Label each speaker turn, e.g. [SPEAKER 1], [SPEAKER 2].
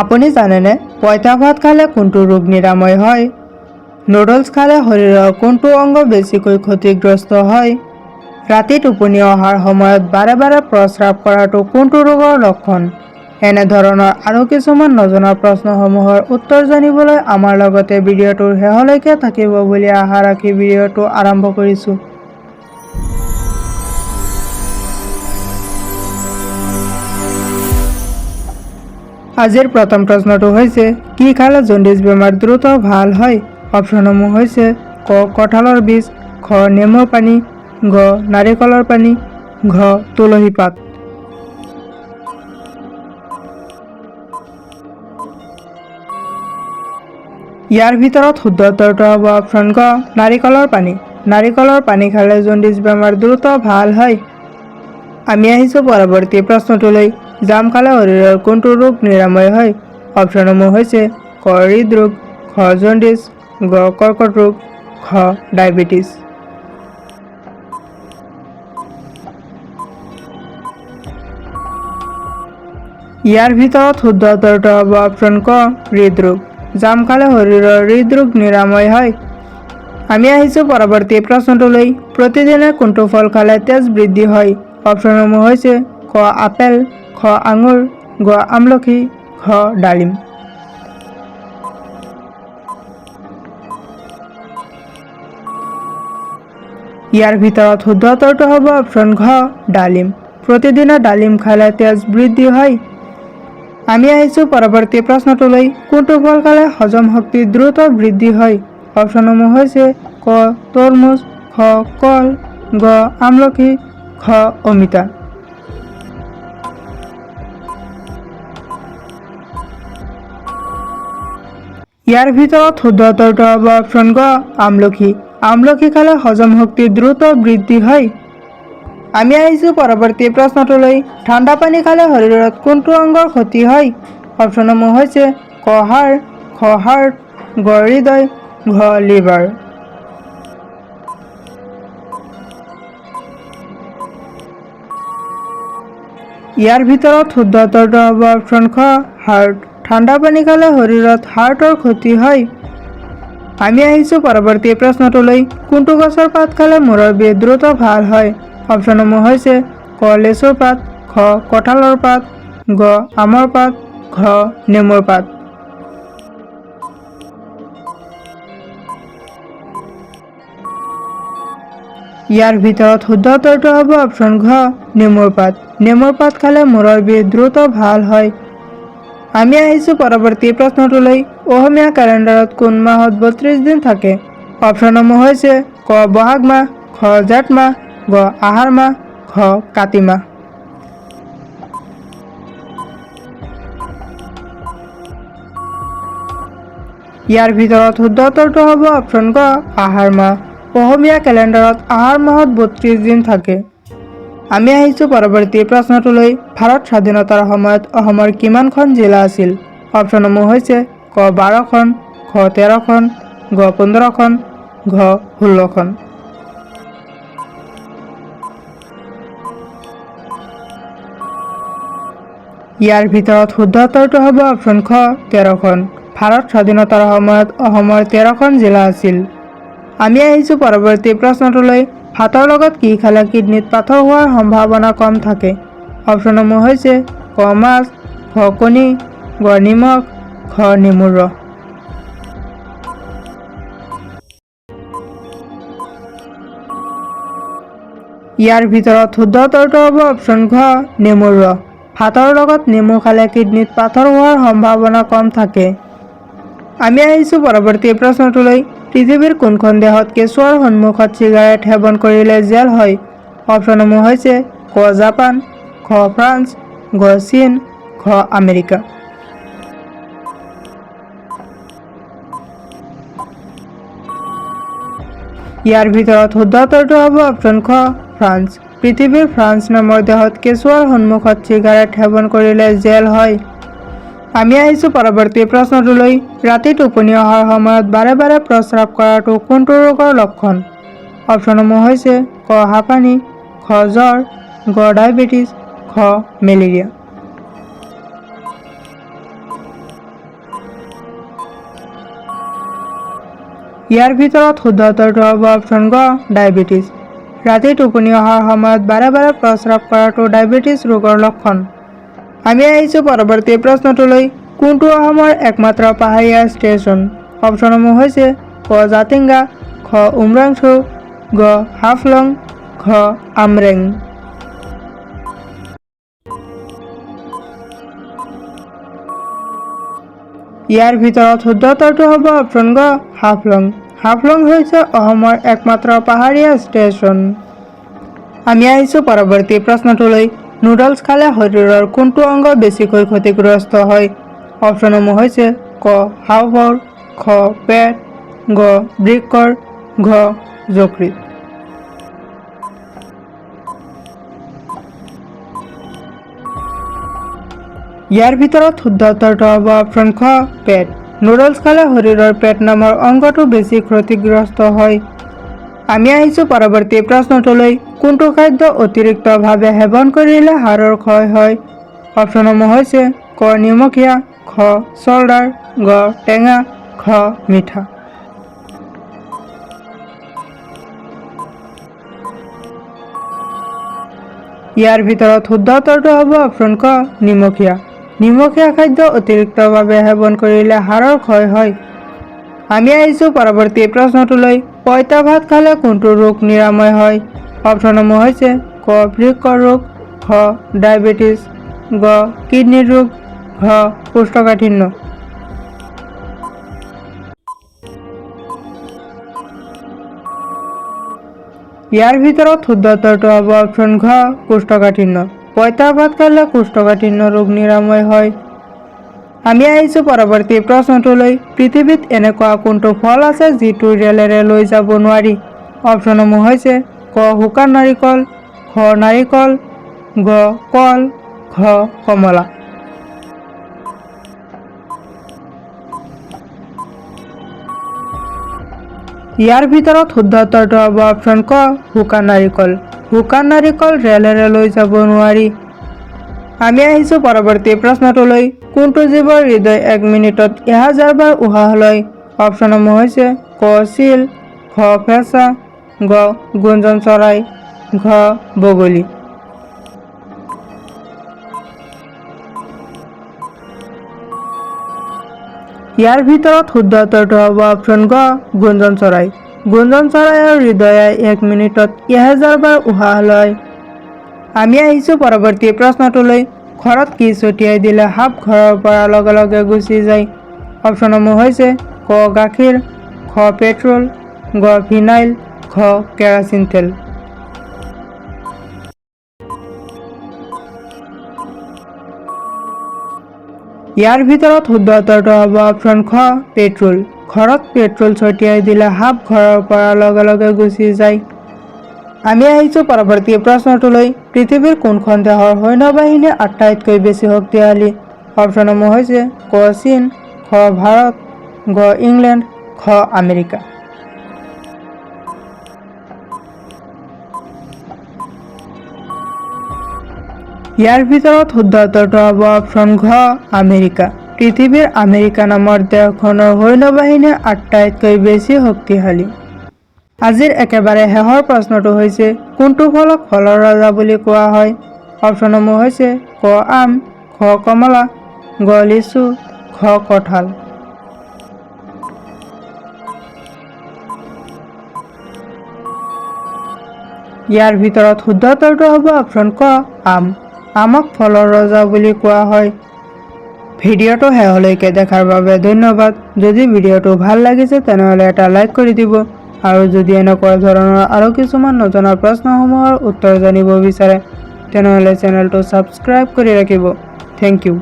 [SPEAKER 1] আপুনি জানেনে পঁইতা ভাত খালে কোনটো ৰোগ নিৰাময় হয়? নুডলছ খালে শৰীৰৰ কোনটো অংগ বেছিকৈ ক্ষতিগ্ৰস্ত হয়? ৰাতি টোপনি অহাৰ সময়ত বাৰে বাৰে প্ৰস্ৰাৱ কৰাটো কোনটো ৰোগৰ লক্ষণ? এনেধৰণৰ আৰু কিছুমান নজনা প্ৰশ্নসমূহৰ উত্তৰ জানিবলৈ আমাৰ লগতে ভিডিঅ'টোৰ শেষলৈকে থাকিব বুলি আশা ৰাখি ভিডিঅ'টো আৰম্ভ কৰিছোঁ। আজিৰ প্ৰথম প্ৰশ্নটো হৈছে, কি খালে জণ্ডিছ বেমাৰ দ্ৰুত ভাল হয়? অপশ্যনসমূহ হৈছে ক কঁঠালৰ বীজ, খ নেমুৰ পানী, ঘ নাৰিকলৰ পানী, ঘ তুলসী পাত। ইয়াৰ ভিতৰত শুদ্ধ উত্তৰটো হ'ব অপশ্যন ক নাৰিকলৰ পানী। নাৰিকলৰ পানী খালে জণ্ডিছ বেমাৰ দ্ৰুত ভাল হয়। আমি আহিছোঁ পৰৱৰ্তী প্ৰশ্নটোলৈ। জাম খালে শৰীৰৰ কোনটো ৰোগ নিৰাময় হয়? অপশ্যনসমূহ হৈছে ক হৃদৰোগ, খ জণ্ডিছ, গ কৰ্কট ৰোগ, খ ডায়েবেটিছ। ইয়াৰ ভিতৰত শুদ্ধ উত্তৰটো হ'ব অপশ্যন ক হৃদৰোগ। জাম খালে শৰীৰৰ হৃদৰোগ নিৰাময় হয়। আমি আহিছোঁ পৰৱৰ্তী প্ৰশ্নটোলৈ। প্ৰতিদিনে কোনটো ফল খালে তেজ বৃদ্ধি হয়? অপশ্যনসমূহ হৈছে ক আপেল, খ আঙুৰ, গ আমলখি, খ ডালিম। ইয়াৰ ভিতৰত শুদ্ধ উত্তৰটো হ'ব অপশ্যন ঘ ডালিম। প্ৰতিদিনে ডালিম খালে তেজ বৃদ্ধি হয়। আমি আহিছোঁ পৰৱৰ্তী প্ৰশ্নটোলৈ। কোনটো ফল খালে হজম শক্তি দ্ৰুত বৃদ্ধি হয়? অপশ্যনসমূহ হৈছে ক তৰমুজ, খ কল, গ আমলখি, খ অমিতা। ইয়াৰ ভিতৰত শুদ্ধ উত্তৰটো হ'ব অপশ্যন গ আমলখি। আমলখি খালে হজম শক্তি দ্ৰুত বৃদ্ধি হয়। আমি আহিছোঁ পৰৱৰ্তী প্ৰশ্নটোলৈ। ঠাণ্ডা পানী খালে শৰীৰত কোনটো অংগৰ ক্ষতি হয়? অপশ্যনসমূহ হৈছে ক হাড়, খ হাৰ্ট, গ হৃদয়, ঘ লিভাৰ। ইয়াৰ ভিতৰত শুদ্ধ উত্তৰটো হ'ব অপশ্যন খ হাৰ্ট। ঠাণ্ডা পানী খালে শৰীৰত হাৰ্টৰ ক্ষতি হয়। আমি আহিছোঁ পৰৱৰ্তী প্ৰশ্নটোলৈ। কোনটো গছৰ পাত খালে মূৰৰ বিষ দ্ৰুত ভাল হয়? অপশ্যনসমূহ হৈছে ক লেচুৰ পাত, খ কঁঠালৰ পাত, গ আমৰ পাত, ঘ নেমুৰ পাত। ইয়াৰ ভিতৰত শুদ্ধ উত্তৰটো হ'ব অপশ্যন ঘ নেমুৰ পাত। নেমুৰ পাত খালে মূৰৰ বিষ দ্ৰুত ভাল হয়। আমি আহিছোঁ পৰৱৰ্তী প্ৰশ্নটোলৈ। অসমীয়া কেলেণ্ডাৰত কোন মাহত ৩২ দিন থাকে? অপশ্যনসমূহ হৈছে ক বহাগ মাহ, খ জেঠ মাহ, গ আহাৰ মাহ, ঘ কাতি মাহ। ইয়াৰ ভিতৰত শুদ্ধ উত্তৰটো হ'ব অপশ্যন ক আহাৰ মাহ। অসমীয়া কেলেণ্ডাৰত আহাৰ মাহত ৩২ দিন থাকে। আমি আহিছোঁ পৰৱৰ্তী প্ৰশ্নটোলৈ। ভাৰত স্বাধীনতাৰ সময়ত অসমৰ কিমানখন জিলা আছিল? অপশ্যনসমূহ হৈছে ক ১২খন, খ ১৩খন, গ ১৫খন, ঘ ১৬খন। ইয়াৰ ভিতৰত শুদ্ধ উত্তৰটো হ'ব অপশ্যন খ ১৩খন। ভাৰত স্বাধীনতাৰ সময়ত অসমৰ ১৩খন জিলা আছিল। আমি আহিছোঁ পৰৱৰ্তী প্ৰশ্নটোলৈ। ভাতৰ লগত কি খালে কিডনীত পাথৰ হোৱাৰ সম্ভাৱনা কম থাকে? অপশ্যনসমূহ হৈছে ক মাছ, খ কণী, গ নিমখ, ঘ নেমুৰ ৰস। ইয়াৰ ভিতৰত শুদ্ধ উত্তৰটো হ'ব অপশ্যন ঘ নেমুৰ ৰস। ভাতৰ লগত নেমু খালে কিডনীত পাথৰ হোৱাৰ সম্ভাৱনা কম থাকে। আমি আহিছোঁ পৰৱৰ্তী প্ৰশ্নটোলৈ। পৃথিৱীৰ কোনখন দেশত কেঁচুৱাৰ সন্মুখত চিগাৰেট সেৱন কৰিলে জেল হয়? অপশ্যনসমূহ হৈছে ক জাপান, খ ফ্ৰান্স, গ চীন, ঘ আমেৰিকা। ইয়াৰ ভিতৰত শুদ্ধ উত্তৰটো হ'ব অপশ্যন খ ফ্ৰান্স। পৃথিৱীৰ ফ্ৰান্স নামৰ দেশত কেঁচুৱাৰ সন্মুখত চিগাৰেট সেৱন কৰিলে জেল হয়। আমি আহিছোঁ পৰৱৰ্তী প্ৰশ্নটোলৈ। ৰাতি টোপনি অহাৰ সময়ত বাৰে বাৰে প্ৰস্ৰাৱ কৰাটো কোনটো ৰোগৰ লক্ষণ? অপশ্যনসমূহ হৈছে ক হাঁপানি, খ জ্বৰ, গ ডায়েবেটিছ, ঘ মেলেৰিয়া। ইয়াৰ ভিতৰত শুদ্ধ উত্তৰটো হ'ব অপশ্যন গ ডায়েবেটিছ। ৰাতি টোপনি অহাৰ সময়ত বাৰে বাৰে প্ৰস্ৰাৱ কৰাটো ডায়েবেটিছ ৰোগৰ লক্ষণ। আমি আহিছোঁ পৰৱৰ্তী প্ৰশ্নটোলৈ। কোনটো অসমৰ একমাত্ৰ পাহাৰীয়া ষ্টেচন? অপশ্যনসমূহ হৈছে ক জাতিংগা, খ উমৰাংচু, গ হাফলং, ঘ আমৰেং। ইয়াৰ ভিতৰত শুদ্ধ উত্তৰটো হ'ব অপশ্যন গ হাফলং। হাফলং হৈছে অসমৰ একমাত্ৰ পাহাৰীয়া ষ্টেচন। আমি আহিছোঁ পৰৱৰ্তী প্ৰশ্নটোলৈ। নুডলছ খালে শৰীৰৰ কোনটো অংগ বেছিকৈ ক্ষতিগ্ৰস্ত হয়? অপশ্যনসমূহ হৈছে ক হাঁওফাঁওৰ, খ পেট, গ বৃক্কৰ, ঘ যকৃত। ইয়াৰ ভিতৰত শুদ্ধ উত্তৰটো হ'ব অপশ্যন খ পেট। নুডলছ খালে শৰীৰৰ পেট নামৰ অংগটো বেছি ক্ষতিগ্ৰস্ত হয়। আমি আহিছোঁ পৰৱৰ্তী প্ৰশ্নটোলৈ। কোনটো খাদ্য অতিৰিক্তভাৱে সেৱন কৰিলে হাড়ৰ ক্ষয় হয়? অপশ্যনসমূহ হৈছে ক নিমখীয়া, খ চৰ্দাৰ, গ টেঙা, খ মিঠা। ইয়াৰ ভিতৰত শুদ্ধ উত্তৰটো হ'ব অপশ্যন ক নিমখীয়া। নিমখীয়া খাদ্য অতিৰিক্তভাৱে সেৱন কৰিলে হাড়ৰ ক্ষয় হয়। আমি আহিছোঁ পৰৱৰ্তী প্ৰশ্নটোলৈ। পইতা ভাত খালে কোনটো ৰোগ নিৰাময় হয়? অপশ্যনসমূহ হৈছে ক বৃক্কৰ ৰোগ, খ ডায়েবেটিছ, গ কিডনিৰ ৰোগ, ঘ কোষ্ঠকাঠিন্য। ইয়াৰ ভিতৰত শুদ্ধ উত্তৰটো হ'ব অপশ্যন ঘ কোষ্ঠকাঠিন্য। পইতা ভাত খালে কোষ্ঠকাঠিন্য ৰোগ নিৰাময় হয়। আমি আহিছোঁ পৰৱৰ্তী প্ৰশ্নটোলৈ। পৃথিৱীত এনেকুৱা কোনটো ফল আছে যিটো ৰেলেৰে লৈ যাব নোৱাৰি? অপশ্যনসমূহ হৈছে ক শুকান নাৰিকল, খ নাৰিকল, গ কল, ঘ কমলা। ইয়াৰ ভিতৰত শুদ্ধ উত্তৰটো হ'ব অপশ্যন ক শুকান নাৰিকল। শুকান নাৰিকল ৰেলেৰে লৈ যাব নোৱাৰি। আমি আহিছোঁ পৰৱৰ্তী প্ৰশ্নটোলৈ। কোনটো জীৱৰ হৃদয় 1 মিনিটত 1000 বাৰ উশাহ লয়? অপশ্যনসমূহ হৈছে ক চিল, খ ফেঁচা, গ গুঞ্জন চৰাই, ঘ বগলী। ইয়াৰ ভিতৰত শুদ্ধ উত্তৰটো হ'ব অপশ্যন গ গুঞ্জন চৰাই। গুঞ্জন চৰাইৰ হৃদয়ে 1 মিনিটত 1000 বাৰ উশাহ লয়। আমি আহিছোঁ পৰৱৰ্তী প্ৰশ্নটোলৈ। ঘৰত কি ছটিয়াই দিলে সাপ ঘৰৰ পৰা লগে লগে গুচি যায়? অপশ্যনসমূহ হৈছে ক গাখীৰ, খ পেট্ৰল, গ ফিনাইল, ঘ কেৰাচিন তেল। ইয়াৰ ভিতৰত শুদ্ধ উত্তৰটো হ'ব অপশ্যন খ পেট্ৰল। ঘৰত পেট্ৰল ছটিয়াই দিলে সাপ ঘৰৰ পৰা লগে লগে গুচি যায়। আমি আহিছোঁ পৰৱৰ্তী প্ৰশ্নটোলৈ। পৃথিৱীৰ কোনখন দেশৰ সৈন্যবাহিনী আটাইতকৈ বেছি শক্তিশালী? অপশ্যনসমূহ হৈছে ক চীন, খ ভাৰত, গ ইংলেণ্ড, খ আমেৰিকা। ইয়াৰ ভিতৰত শুদ্ধ উত্তৰটো হ'ব অপশ্যন ঘ আমেৰিকা। পৃথিৱীৰ আমেৰিকা নামৰ দেশখনৰ সৈন্যবাহিনী আটাইতকৈ বেছি শক্তিশালী। আজিৰ একেবাৰে শেষৰ প্ৰশ্নটো হৈছে কোনটো ফলক ফলৰ ৰজা বুলি কোৱা হয়? অপশ্যনসমূহ হৈছে ক আম, খ কমলা, গ লিচু, ঘ কঁঠাল। ইয়াৰ ভিতৰত শুদ্ধ উত্তৰটো হ'ব অপশ্যন ক আম। আমক ফলৰ ৰজা বুলি কোৱা হয়। ভিডিঅ'টো শেষলৈকে দেখাৰ বাবে ধন্যবাদ। যদি ভিডিঅ'টো ভাল লাগিছে তেনেহ'লে এটা লাইক কৰি দিব আৰু যদি এনেকুৱা ধৰণৰ আৰু কিছুমান নজনা প্ৰশ্নসমূহৰ উত্তৰ জানিব বিচাৰে তেনেহ'লে চেনেলটো ছাবস্ক্ৰাইব কৰি ৰাখিব। Thank U.